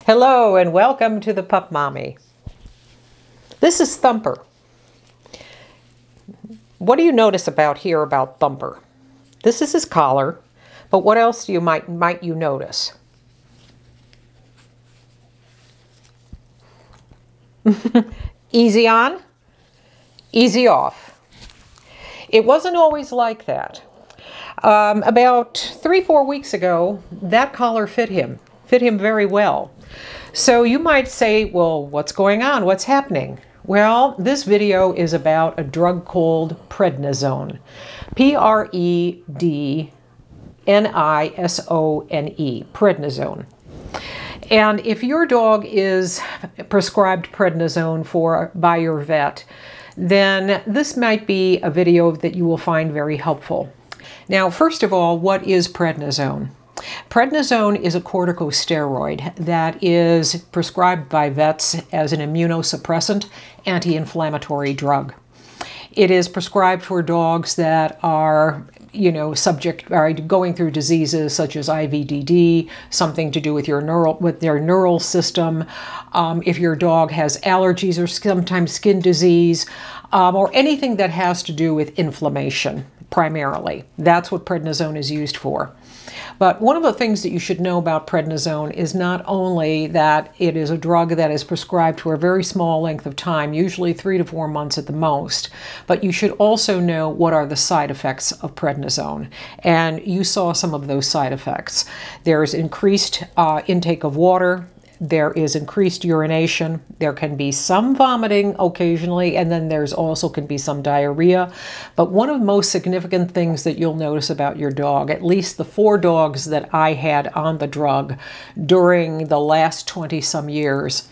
Hello and welcome to the Pup Mommy. This is Thumper. What do you notice about Thumper? This is his collar, but what else might you notice? Easy on, easy off. It wasn't always like that. About 3-4 weeks ago, that collar fit him very well. So you might say, well, what's going on? What's happening? Well, this video is about a drug called Prednisone. Prednisone, Prednisone. And if your dog is prescribed Prednisone by your vet, then this might be a video that you will find very helpful. Now, first of all, what is Prednisone? Prednisone is a corticosteroid that is prescribed by vets as an immunosuppressant, anti-inflammatory drug. It is prescribed for dogs that are, going through diseases such as IVDD, something to do with their neural system. If your dog has allergies or sometimes skin disease, or anything that has to do with inflammation, primarily. That's what Prednisone is used for. But one of the things that you should know about Prednisone is not only that it is a drug that is prescribed for a very small length of time, usually 3 to 4 months at the most, but you should also know what are the side effects of Prednisone. And you saw some of those side effects. There's increased intake of water. There is increased urination. There can be some vomiting occasionally, and then there's also can be some diarrhea. But one of the most significant things that you'll notice about your dog, at least the 4 dogs that I had on the drug during the last 20-some years,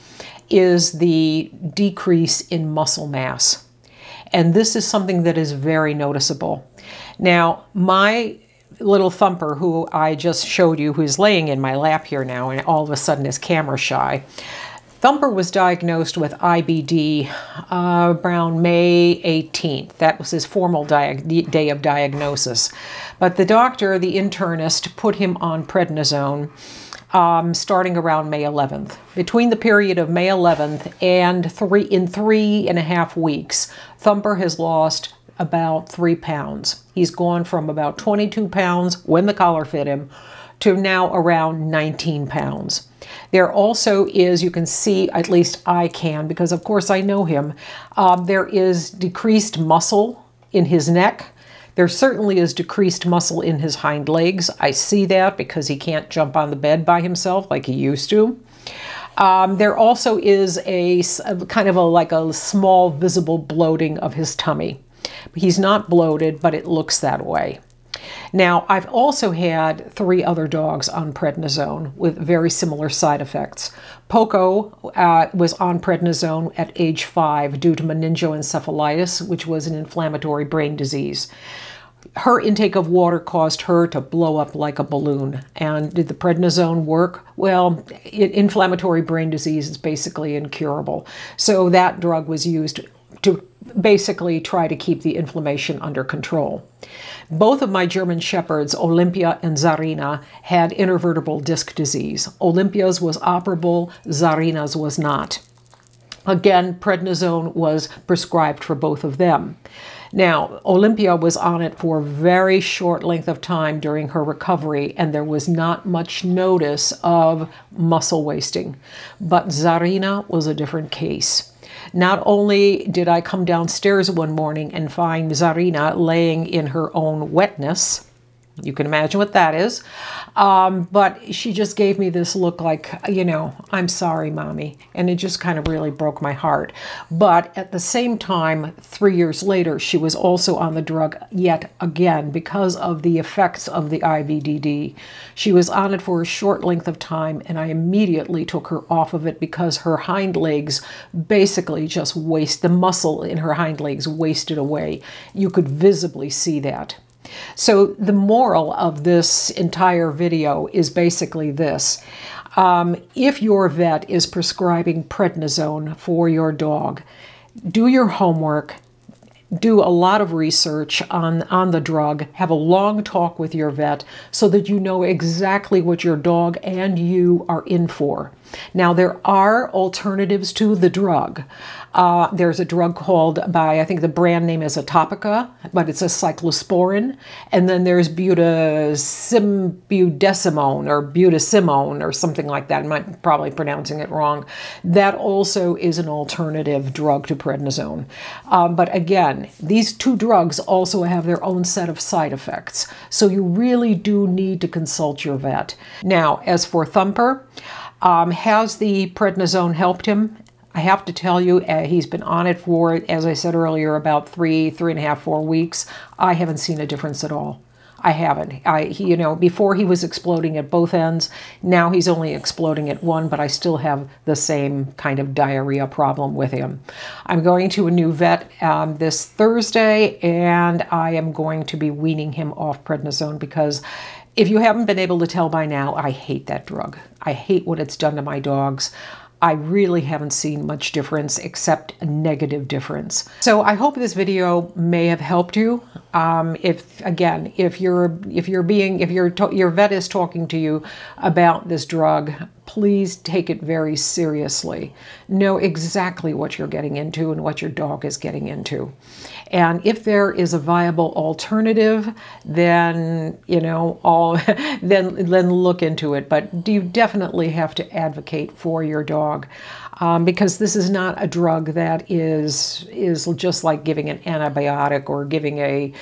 is the decrease in muscle mass. And this is something that is very noticeable. Now, my little Thumper, who I just showed you, who's laying in my lap here now and all of a sudden is camera shy. Thumper was diagnosed with IBD around May 18th. That was his formal day of diagnosis. But the doctor, the internist, put him on Prednisone starting around May 11th. Between the period of May 11th and 3.5 weeks, Thumper has lost about 3 pounds. He's gone from about 22 pounds when the collar fit him to now around 19 pounds. There also is, you can see, at least I can, because of course I know him, there is decreased muscle in his neck. There certainly is decreased muscle in his hind legs. I see that because he can't jump on the bed by himself like he used to. There also is a kind of like a small visible bloating of his tummy. He's not bloated, but it looks that way. Now, I've also had 3 other dogs on Prednisone with very similar side effects. Poco was on Prednisone at age 5 due to meningoencephalitis, which was an inflammatory brain disease. Her intake of water caused her to blow up like a balloon. And did the Prednisone work? Well, inflammatory brain disease is basically incurable. So that drug was used to basically try to keep the inflammation under control. Both of my German Shepherds, Olympia and Zarina, had intervertebral disc disease. Olympia's was operable, Zarina's was not. Again, Prednisone was prescribed for both of them. Now, Olympia was on it for a very short length of time during her recovery, and there was not much notice of muscle wasting. But Zarina was a different case. Not only did I come downstairs one morning and find Zarina laying in her own wetness, you can imagine what that is, but she just gave me this look like, I'm sorry, Mommy. And it just kind of really broke my heart. But at the same time, 3 years later, she was also on the drug yet again because of the effects of the IVDD. She was on it for a short length of time, and I immediately took her off of it because her hind legs basically just the muscle in her hind legs wasted away. You could visibly see that. So the moral of this entire video is basically this. If your vet is prescribing Prednisone for your dog, do your homework, do a lot of research on the drug, have a long talk with your vet so that you know exactly what your dog and you are in for. Now, there are alternatives to the drug. There's a drug called, I think the brand name is Atopica, but it's a cyclosporin. And then there's budesonide or something like that. I'm probably pronouncing it wrong. That also is an alternative drug to prednisone. But again, these two drugs also have their own set of side effects. So you really do need to consult your vet. Now, as for Thumper, has the prednisone helped him? I have to tell you, he's been on it for, as I said earlier, about 3.5, 4 weeks. I haven't seen a difference at all. I haven't. Before he was exploding at both ends. Now he's only exploding at one, but I still have the same kind of diarrhea problem with him. I'm going to a new vet this Thursday, and I am going to be weaning him off prednisone because if you haven't been able to tell by now, I hate that drug. I hate what it's done to my dogs. I really haven't seen much difference except a negative difference. So I hope this video may have helped you. If your vet is talking to you about this drug, please take it very seriously. Know exactly what you're getting into and what your dog is getting into. And if there is a viable alternative, then then look into it. But you definitely have to advocate for your dog, because this is not a drug that is just like giving an antibiotic or giving a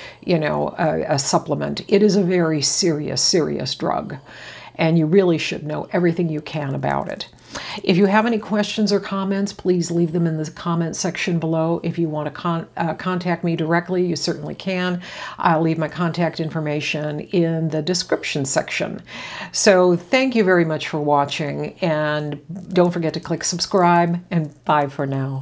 supplement. It is a very serious drug, and you really should know everything you can about it. If you have any questions or comments, please leave them in the comment section below. If you want to contact me directly, you certainly can. I'll leave my contact information in the description section. So thank you very much for watching, and don't forget to click subscribe, and bye for now.